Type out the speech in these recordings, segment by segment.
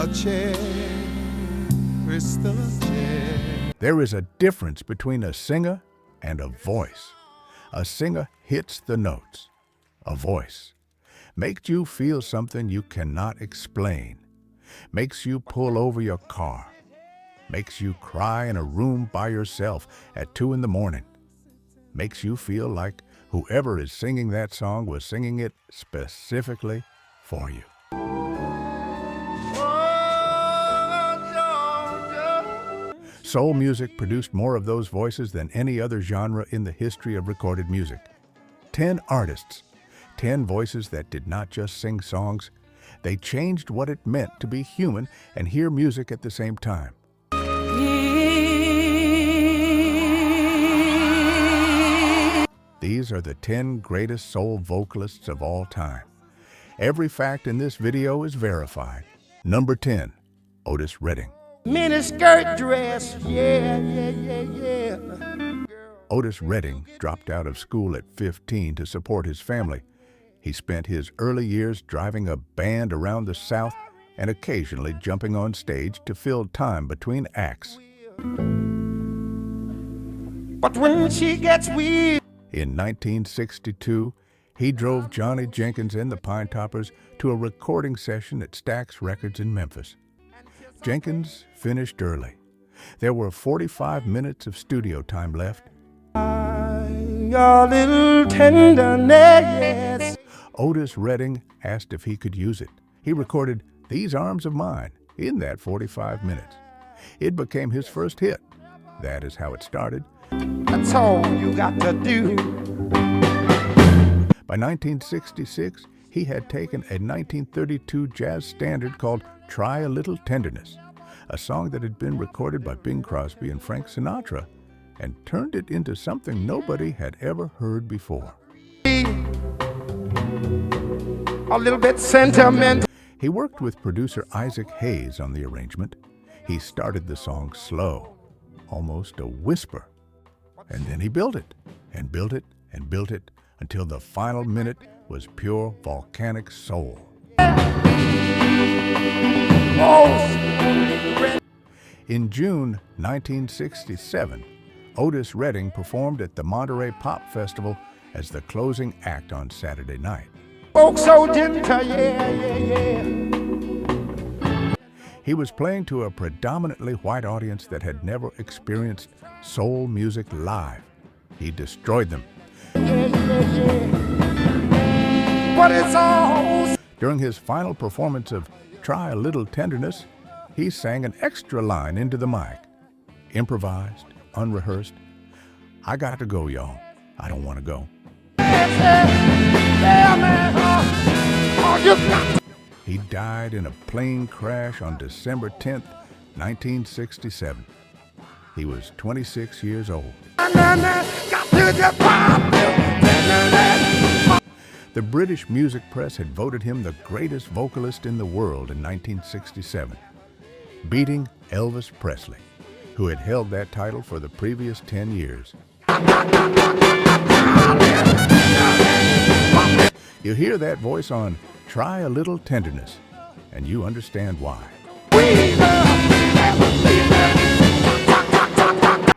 a chair, crystal chair. There is a difference between a singer and a voice. A singer hits the notes. A voice makes you feel something you cannot explain, makes you pull over your car, makes you cry in a room by yourself at 2 in the morning, makes you feel like whoever is singing that song was singing it specifically for you. Soul music produced more of those voices than any other genre in the history of recorded music. 10 artists, 10 voices that did not just sing songs, they changed what it meant to be human and hear music at the same time. These are the 10 greatest soul vocalists of all time. Every fact in this video is verified. Number 10, Otis Redding. Miniskirt dress, yeah. Otis Redding dropped out of school at 15 to support his family. He spent his early years driving a band around the South and occasionally jumping on stage to fill time between acts. But when she gets weird. In 1962, he drove Johnny Jenkins and the Pine Toppers to a recording session at Stax Records in Memphis. Jenkins finished early. There were 45 minutes of studio time left. Your little tenderness. Otis Redding asked if he could use it. He recorded These Arms of Mine in that 45 minutes. It became his first hit. That is how it started. That's all you got to do. By 1966, he had taken a 1932 jazz standard called Try a Little Tenderness, a song that had been recorded by Bing Crosby and Frank Sinatra, and turned it into something nobody had ever heard before. A little bit sentimental. He worked with producer Isaac Hayes on the arrangement. He started the song slow, almost a whisper, and then he built it, and built it, and built it, until the final minute was pure volcanic soul. In June 1967, Otis Redding performed at the Monterey Pop Festival as the closing act on Saturday night. Folks so gentle, yeah. He was playing to a predominantly white audience that had never experienced soul music live. He destroyed them. But it's all. During his final performance of Try a Little Tenderness, he sang an extra line into the mic. Improvised, unrehearsed. I got to go, y'all. I don't want to go. He died in a plane crash on December 10th, 1967. He was 26 years old. The British music press had voted him the greatest vocalist in the world in 1967, beating Elvis Presley, who had held that title for the previous 10 years. You hear that voice on Try a Little Tenderness, and you understand why.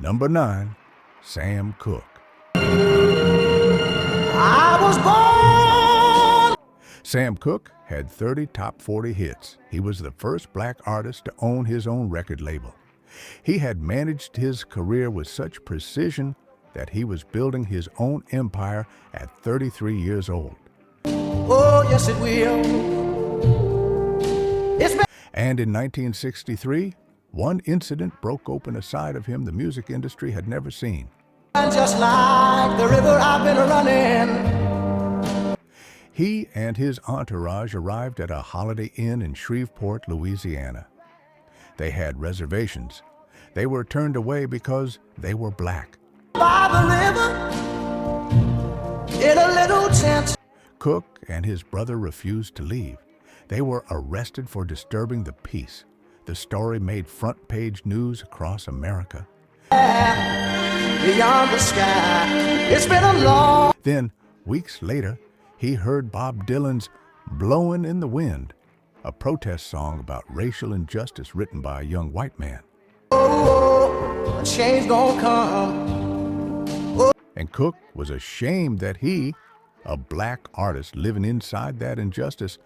Number 9, Sam Cooke. I was born. Sam Cooke had 30 top 40 hits. He was the first black artist to own his own record label. He had managed his career with such precision that he was building his own empire at 33 years old. Oh, yes it will. And in 1963, one incident broke open a side of him the music industry had never seen. Just like the river I've been running. He and his entourage arrived at a Holiday Inn in Shreveport, Louisiana. They had reservations. They were turned away because they were black. By the river, in a little tent. Cooke and his brother refused to leave. They were arrested for disturbing the peace. The story made front-page news across America. Beyond the sky, it's been a long. Then, weeks later, he heard Bob Dylan's "Blowin' in the Wind," a protest song about racial injustice written by a young white man. Oh, a change gonna come. And Cooke was ashamed that he, a black artist living inside that injustice,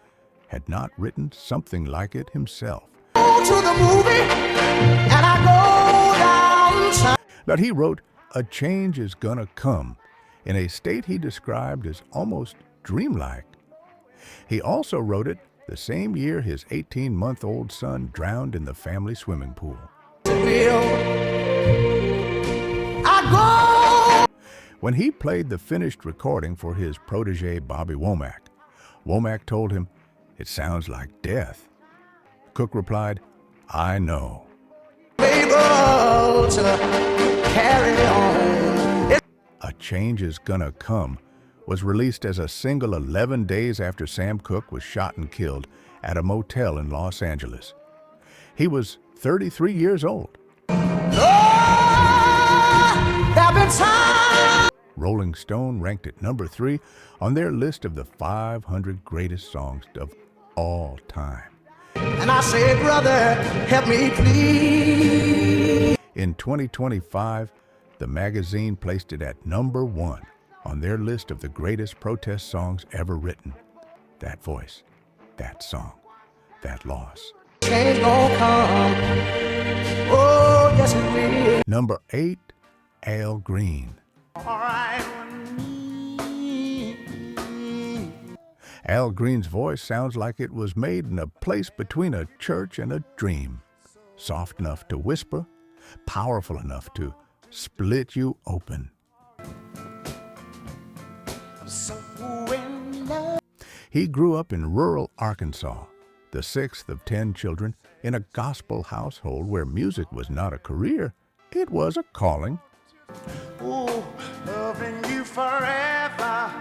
had not written something like it himself. Go to the movie and I go downtown. But he wrote, "A change is gonna come," in a state he described as almost dreamlike. He also wrote it the same year his 18-month-old son drowned in the family swimming pool. When he played the finished recording for his protege Bobby Womack, Womack told him, "It sounds like death." Cooke replied, "I know." Able to carry on. "A Change Is Gonna Come" was released as a single 11 days after Sam Cooke was shot and killed at a motel in Los Angeles. He was 33 years old. Rolling Stone ranked it number 3 on their list of the 500 greatest songs of all time. And I say, brother, help me please. In 2025, the magazine placed it at number 1 on their list of the greatest protest songs ever written. That voice, that song, that loss. Change gonna come. Oh, yes it will. Number 8, Al Green. All right. Al Green's voice sounds like it was made in a place between a church and a dream. Soft enough to whisper, powerful enough to split you open. He grew up in rural Arkansas, the 6th of 10 children, in a gospel household where music was not a career, it was a calling. Ooh, loving you forever.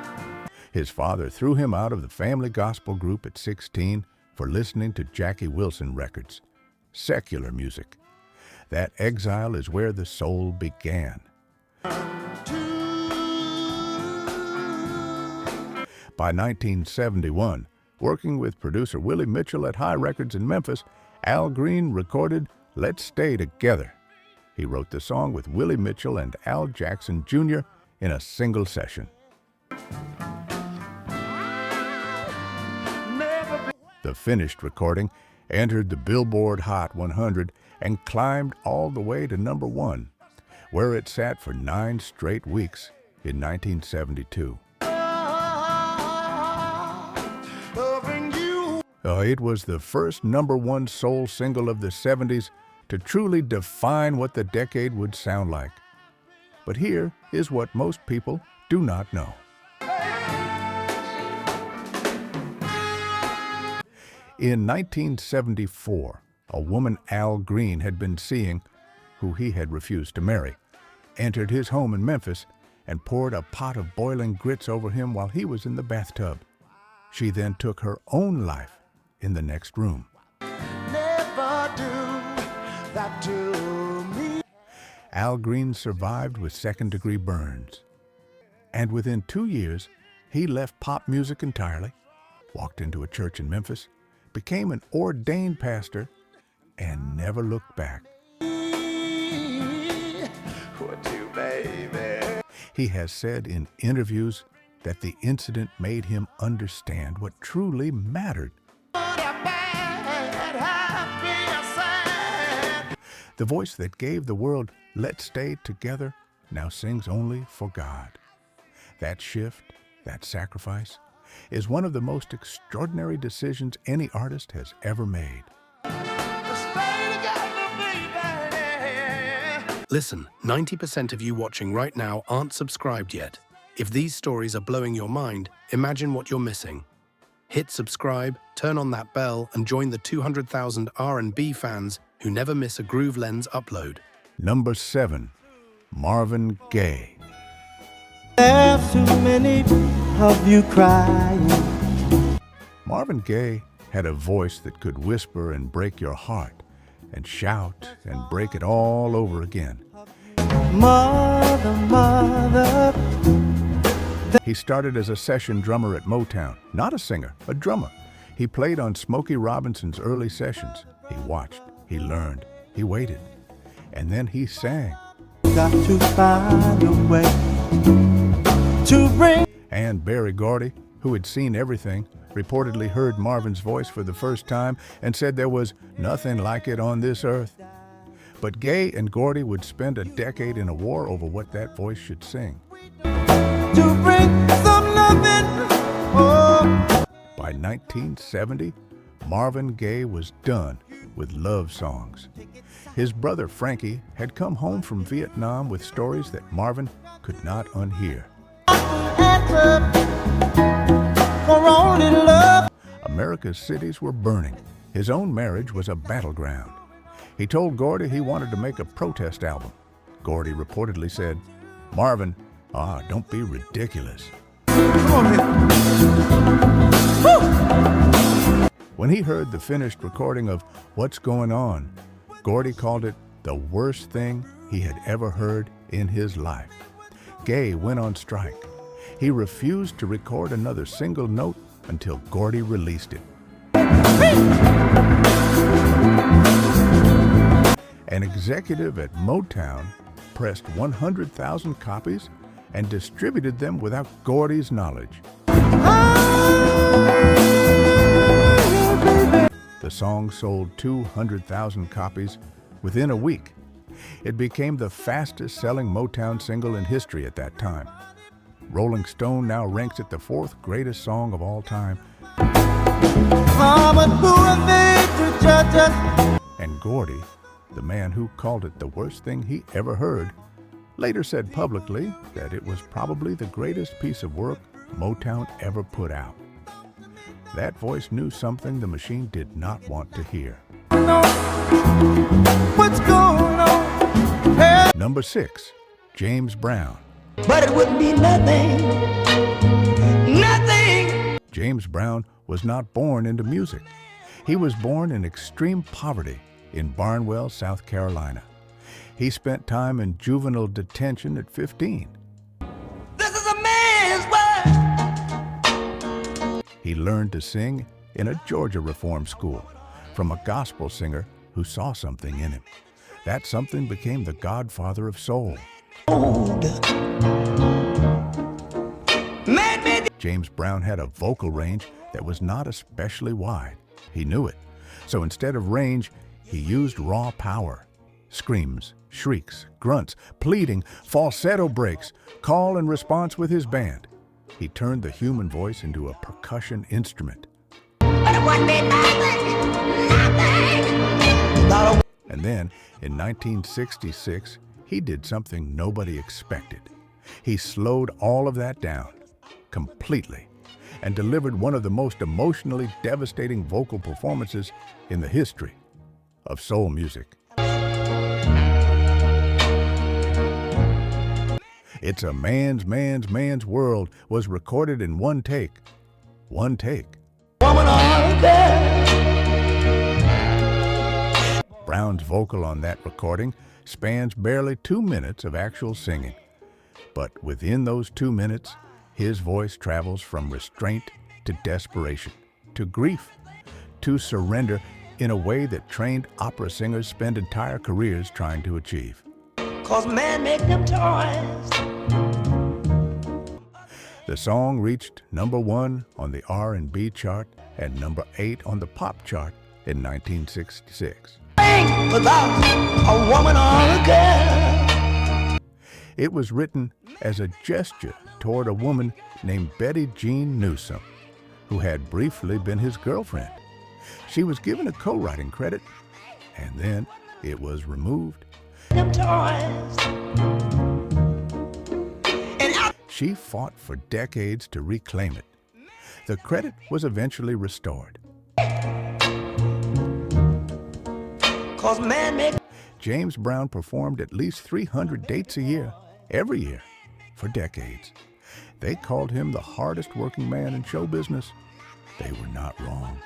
His father threw him out of the family gospel group at 16 for listening to Jackie Wilson records, secular music. That exile is where the soul began. By 1971, working with producer Willie Mitchell at High Records in Memphis, Al Green recorded "Let's Stay Together." He wrote the song with Willie Mitchell and Al Jackson Jr. in a single session. The finished recording entered the Billboard Hot 100 and climbed all the way to number 1, where it sat for 9 straight weeks in 1972. It was the first number 1 soul single of the 70s to truly define what the decade would sound like. But here is what most people do not know. In 1974, a woman Al Green had been seeing, who he had refused to marry, entered his home in Memphis and poured a pot of boiling grits over him while he was in the bathtub. She then took her own life in the next room. Never do that to me. Al Green survived with second-degree burns. And within 2 years, he left pop music entirely, walked into a church in Memphis, became an ordained pastor, and never looked back. Would you, baby? He has said in interviews that the incident made him understand what truly mattered. The voice that gave the world "Let's Stay Together" now sings only for God. That shift, that sacrifice, is one of the most extraordinary decisions any artist has ever made. Listen, 90% of you watching right now aren't subscribed yet. If these stories are blowing your mind, imagine what you're missing. Hit subscribe, turn on that bell, and join the 200,000 R&B fans who never miss a Groove Lens upload. Number 7, Marvin Gaye. There's too many of you crying. Marvin Gaye had a voice that could whisper and break your heart, and shout and break it all over again. Mother, mother. He started as a session drummer at Motown, not a singer, a drummer. He played on Smokey Robinson's early sessions. He watched, he learned, he waited, and then he sang. Got to find a way to bring. And Berry Gordy, who had seen everything, reportedly heard Marvin's voice for the first time and said there was nothing like it on this earth. But Gaye and Gordy would spend a decade in a war over what that voice should sing. To bring some loving. Oh. By 1970, Marvin Gaye was done with love songs. His brother Frankie had come home from Vietnam with stories that Marvin could not unhear. America's cities were burning. His own marriage was a battleground. He told Gordy he wanted to make a protest album. Gordy reportedly said, "Marvin, don't be ridiculous." Come on, man. When he heard the finished recording of What's Going On, Gordy called it the worst thing he had ever heard in his life. Gaye went on strike. He refused to record another single note until Gordy released it. An executive at Motown pressed 100,000 copies and distributed them without Gordy's knowledge. The song sold 200,000 copies within a week. It became the fastest-selling Motown single in history at that time. Rolling Stone now ranks it the 4th greatest song of all time. And Gordy, the man who called it the worst thing he ever heard, later said publicly that it was probably the greatest piece of work Motown ever put out. That voice knew something the machine did not want to hear. What's going on? Hey. Number 6, James Brown. But it wouldn't be nothing. James Brown was not born into music. He was born in extreme poverty in Barnwell, South Carolina. He spent time in juvenile detention at 15. This is a man's world. He learned to sing in a Georgia reform school from a gospel singer who saw something in him. That something became the godfather of soul. James Brown had a vocal range that was not especially wide. He knew it. So instead of range, he used raw power. Screams, shrieks, grunts, pleading, falsetto breaks, call and response with his band. He turned the human voice into a percussion instrument. But it wouldn't be nothing. And then, in 1966, he did something nobody expected. He slowed all of that down, completely, and delivered one of the most emotionally devastating vocal performances in the history of soul music. It's a Man's World was recorded in one take. One take. Woman on there. Brown's vocal on that recording spans barely 2 minutes of actual singing. But within those 2 minutes, his voice travels from restraint to desperation, to grief, to surrender in a way that trained opera singers spend entire careers trying to achieve. 'Cause man make them toys. The song reached number 1 on the R&B chart and number 8 on the pop chart in 1966. Without a woman or a girl. It was written as a gesture toward a woman named Betty Jean Newsom, who had briefly been his girlfriend. She was given a co-writing credit, and then it was removed. Them toys. She fought for decades to reclaim it. The credit was eventually restored. 'Cause man make. James Brown performed at least 300 dates a year, every year, for decades. They called him the hardest working man in show business. They were not wrong.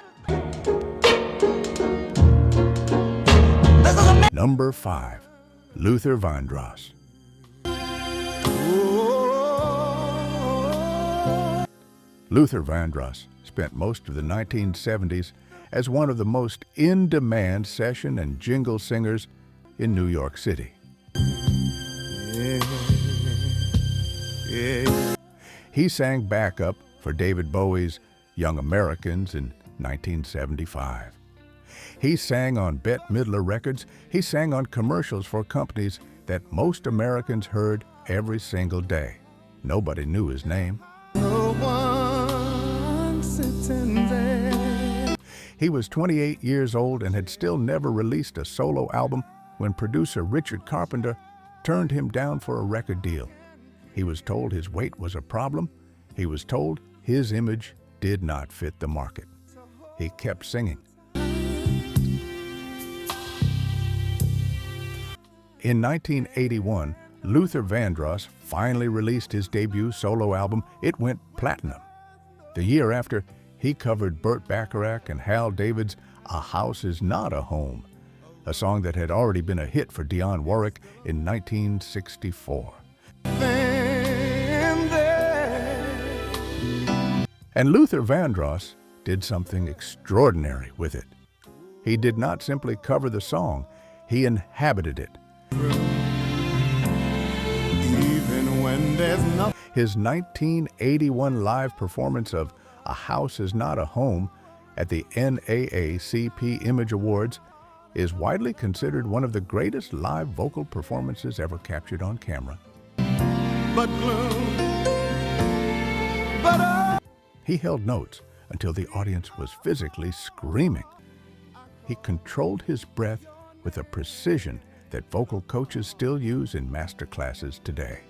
Number 5, Luther Vandross. Luther Vandross spent most of the 1970s as one of the most in-demand session and jingle singers in New York City. He sang backup for David Bowie's Young Americans in 1975. He sang on Bette Midler Records. He sang on commercials for companies that most Americans heard every single day. Nobody knew his name. No one sitting there. He was 28 years old and had still never released a solo album when producer Richard Carpenter turned him down for a record deal. He was told his weight was a problem. He was told his image did not fit the market. He kept singing. In 1981, Luther Vandross finally released his debut solo album. It went platinum. The year after, he covered Burt Bacharach and Hal David's A House Is Not a Home, a song that had already been a hit for Dionne Warwick in 1964. And Luther Vandross did something extraordinary with it. He did not simply cover the song, he inhabited it. Even when there's nothing. His 1981 live performance of A House Is Not a Home at the NAACP Image Awards is widely considered one of the greatest live vocal performances ever captured on camera. But gloom. He held notes until the audience was physically screaming. He controlled his breath with a precision that vocal coaches still use in master classes today.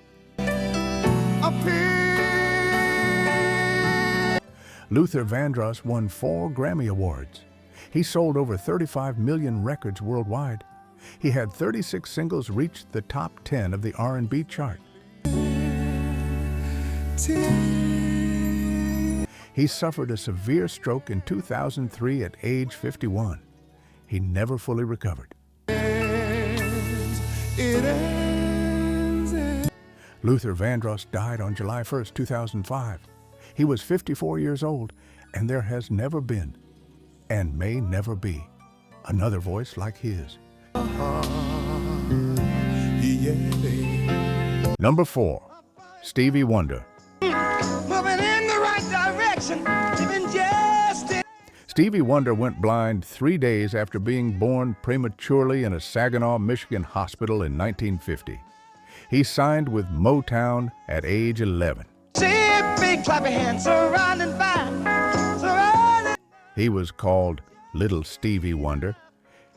Luther Vandross won 4 Grammy Awards. He sold over 35 million records worldwide. He had 36 singles reach the top 10 of the R&B chart. He suffered a severe stroke in 2003 at age 51. He never fully recovered. Luther Vandross died on July 1, 2005. He was 54 years old, and there has never been, and may never be, another voice like his. Number 4, Stevie Wonder. Moving in the right direction, even just Stevie Wonder went blind 3 days after being born prematurely in a Saginaw, Michigan hospital in 1950. He signed with Motown at age 11. big clap your hands, surrounding by, surrounding. He was called Little Stevie Wonder.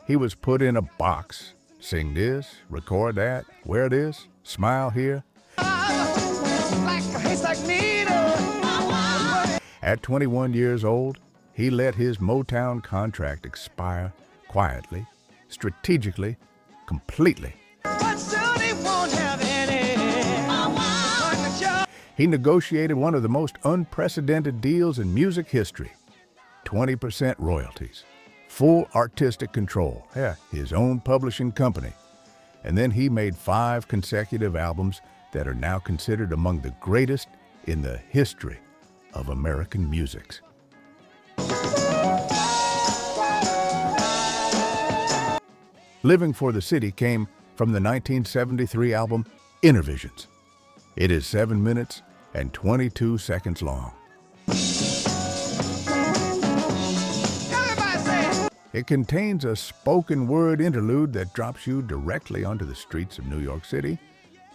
He was put in a box. Sing this, record that, wear this, smile here. Like a haystack needle. At 21 years old, he let his Motown contract expire quietly, strategically, completely. But soon he won't have any. He negotiated one of the most unprecedented deals in music history. 20% royalties, full artistic control, his own publishing company. And then he made 5 consecutive albums that are now considered among the greatest in the history of American music. Living for the City came from the 1973 album Inner Visions. It is 7 minutes and 22 seconds long. It contains a spoken word interlude that drops you directly onto the streets of New York City,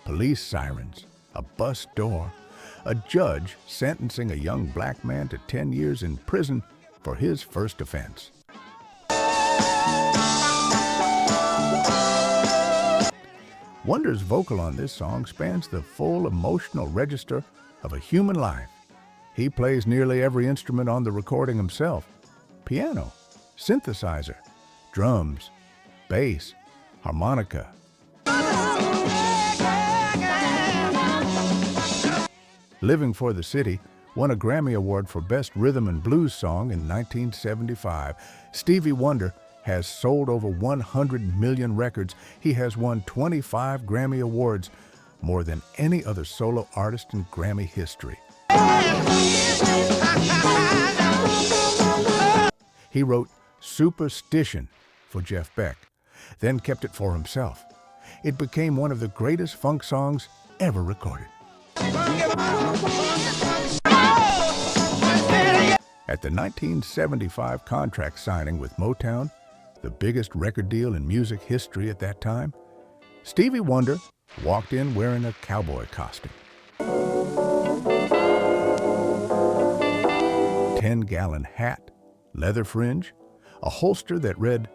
police sirens, a bus door, a judge sentencing a young black man to 10 years in prison for his first offense. Wonder's vocal on this song spans the full emotional register of a human life. He plays nearly every instrument on the recording himself: piano, synthesizer, drums, bass, harmonica. Living for the City won a Grammy Award for Best Rhythm and Blues Song in 1975. Stevie Wonder has sold over 100 million records. He has won 25 Grammy Awards, more than any other solo artist in Grammy history. He wrote Superstition for Jeff Beck, then kept it for himself. It became one of the greatest funk songs ever recorded. At the 1975 contract signing with Motown, the biggest record deal in music history at that time, Stevie Wonder walked in wearing a cowboy costume. 10-gallon hat, leather fringe, a holster that read,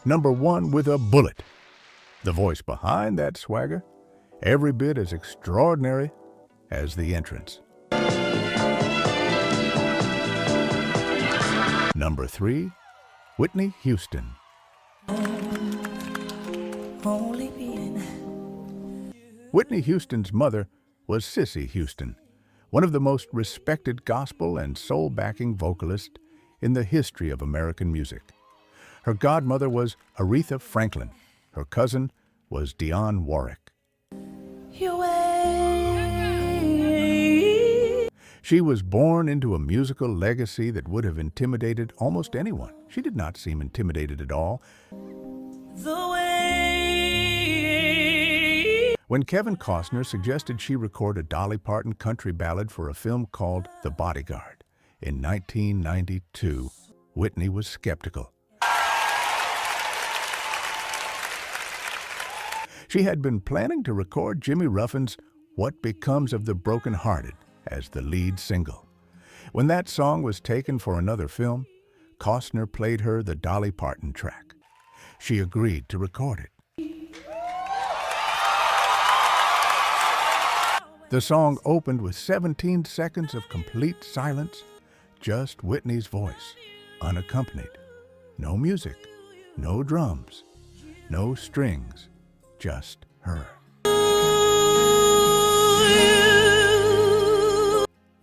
#1 with a bullet. The voice behind that swagger, every bit as extraordinary as the entrance. Number 3, Whitney Houston. Whitney Houston's mother was Cissy Houston, one of the most respected gospel and soul-backing vocalists in the history of American music. Her godmother was Aretha Franklin. Her cousin was Dionne Warwick. She was born into a musical legacy that would have intimidated almost anyone. She did not seem intimidated at all. When Kevin Costner suggested she record a Dolly Parton country ballad for a film called The Bodyguard in 1992, Whitney was skeptical. She had been planning to record Jimmy Ruffin's What Becomes of the Broken Hearted as the lead single. When that song was taken for another film, Costner played her the Dolly Parton track. She agreed to record it. The song opened with 17 seconds of complete silence, just Whitney's voice, unaccompanied. No music, no drums, no strings, just her.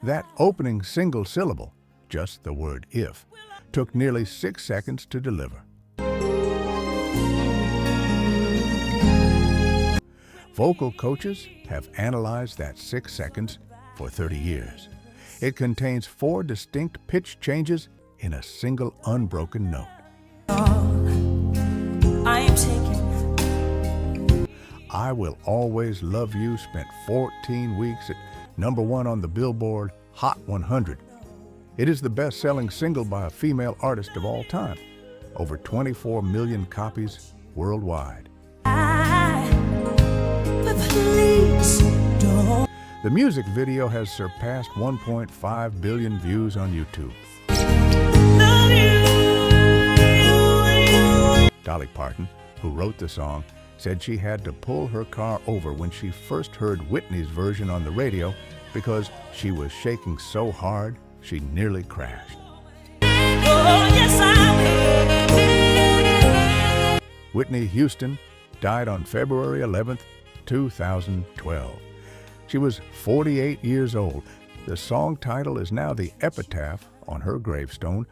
That opening single syllable, just the word if, took nearly 6 seconds to deliver. Vocal coaches have analyzed that 6 seconds for 30 years. It contains 4 distinct pitch changes in a single unbroken note. I Will Always Love You spent 14 weeks at #1 on the Billboard Hot 100. It is the best-selling single by a female artist of all time. Over 24 million copies worldwide. The music video has surpassed 1.5 billion views on YouTube. Dolly Parton, who wrote the song, said she had to pull her car over when she first heard Whitney's version on the radio because she was shaking so hard she nearly crashed. Whitney Houston died on February 11th, 2012. She was 48 years old. The song title is now the epitaph on her gravestone.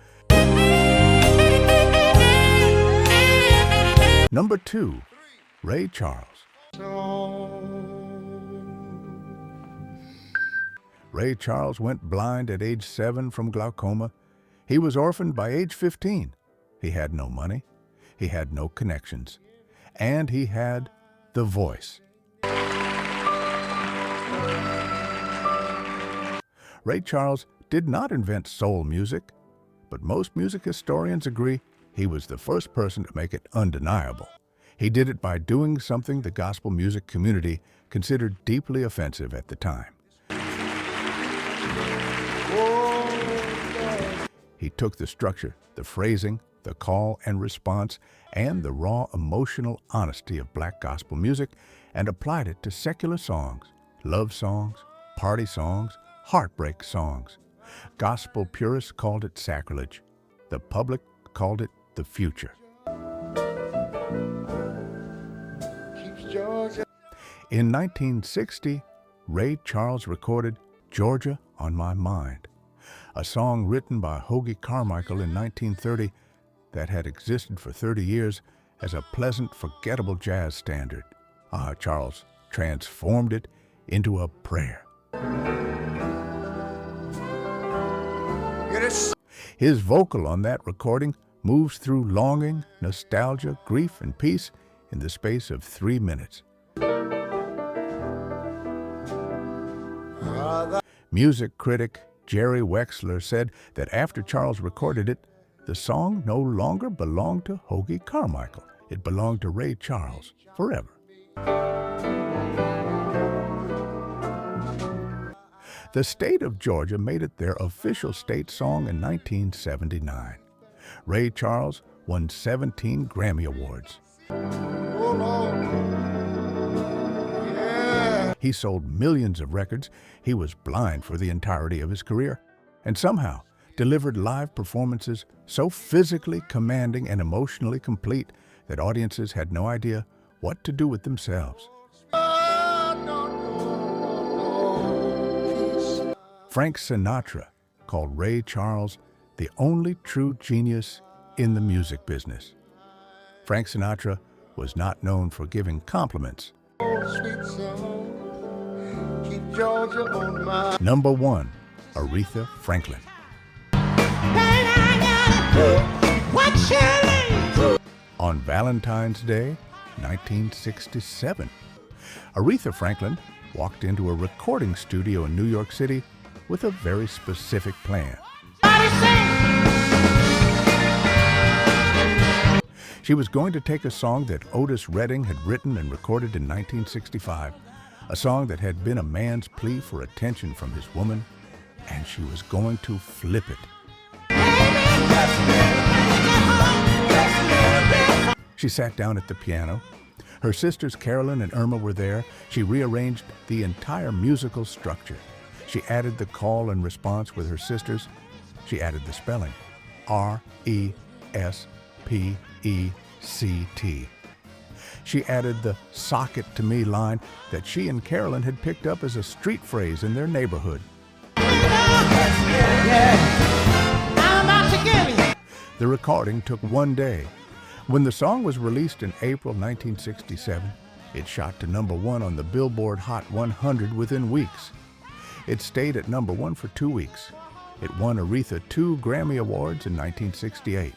Number 2, Ray Charles. Ray Charles went blind at age 7 from glaucoma. He was orphaned by age 15. He had no money, he had no connections, and he had the voice. Ray Charles did not invent soul music, but most music historians agree he was the first person to make it undeniable. He did it by doing something the gospel music community considered deeply offensive at the time. He took the structure, the phrasing, the call and response, and the raw emotional honesty of black gospel music and applied it to secular songs, love songs, party songs, heartbreak songs. Gospel purists called it sacrilege. The public called it the future. In 1960, Ray Charles recorded Georgia on My Mind, a song written by Hoagy Carmichael in 1930 that had existed for 30 years as a pleasant, forgettable jazz standard. Charles transformed it into a prayer. Get His vocal on that recording moves through longing, nostalgia, grief, and peace in the space of 3 minutes. Music critic Jerry Wexler said that after Charles recorded it, the song no longer belonged to Hoagy Carmichael. It belonged to Ray Charles forever. The state of Georgia made it their official state song in 1979. Ray Charles won 17 Grammy Awards. Oh, Lord. Yeah. He sold millions of records. He was blind for the entirety of his career, and somehow delivered live performances so physically commanding and emotionally complete that audiences had no idea what to do with themselves. Frank Sinatra called Ray Charles the only true genius in the music business. Frank Sinatra was not known for giving compliments. Sweet song, keep Georgia on my... Number 1, Aretha Franklin. On Valentine's Day, 1967, Aretha Franklin walked into a recording studio in New York City with a very specific plan. She was going to take a song that Otis Redding had written and recorded in 1965, a song that had been a man's plea for attention from his woman, and she was going to flip it. She sat down at the piano. Her sisters Carolyn and Irma were there. She rearranged the entire musical structure. She added the call and response with her sisters. She added the spelling, R-E-S-P-E-C-T. She added the "sock it to me" line that she and Carolyn had picked up as a street phrase in their neighborhood. The recording took 1 day. When the song was released in April 1967, it shot to number 1 on the Billboard Hot 100 within weeks. It stayed at number 1 for 2 weeks. It won Aretha 2 Grammy Awards in 1968.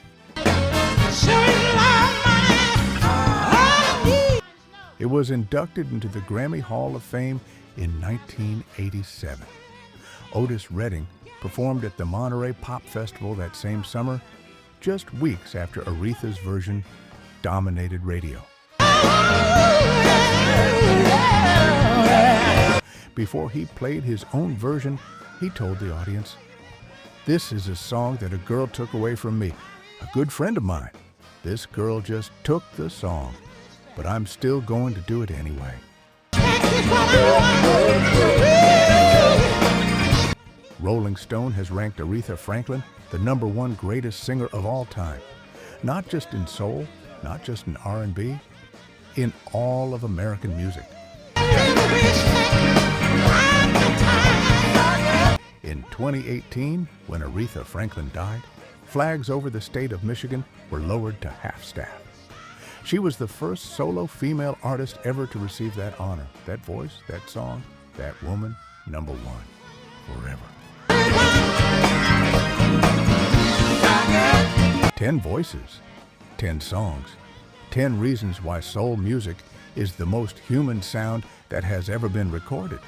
It was inducted into the Grammy Hall of Fame in 1987. Otis Redding performed at the Monterey Pop Festival that same summer, just weeks after Aretha's version dominated radio. Before he played his own version, he told the audience, "This is a song that a girl took away from me, a good friend of mine. This girl just took the song, but I'm still going to do it anyway." Rolling Stone has ranked Aretha Franklin the number 1 greatest singer of all time, not just in soul, not just in R&B, in all of American music. In 2018, when Aretha Franklin died, flags over the state of Michigan were lowered to half-staff. She was the first solo female artist ever to receive that honor. That voice, that song, that woman, number 1, forever. 10 voices, 10 songs, 10 reasons why soul music is the most human sound that has ever been recorded.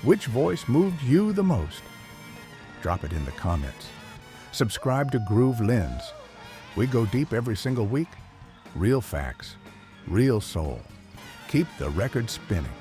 Which voice moved you the most? Drop it in the comments. Subscribe to Groove Lens. We go deep every single week. Real facts, real soul. Keep the record spinning.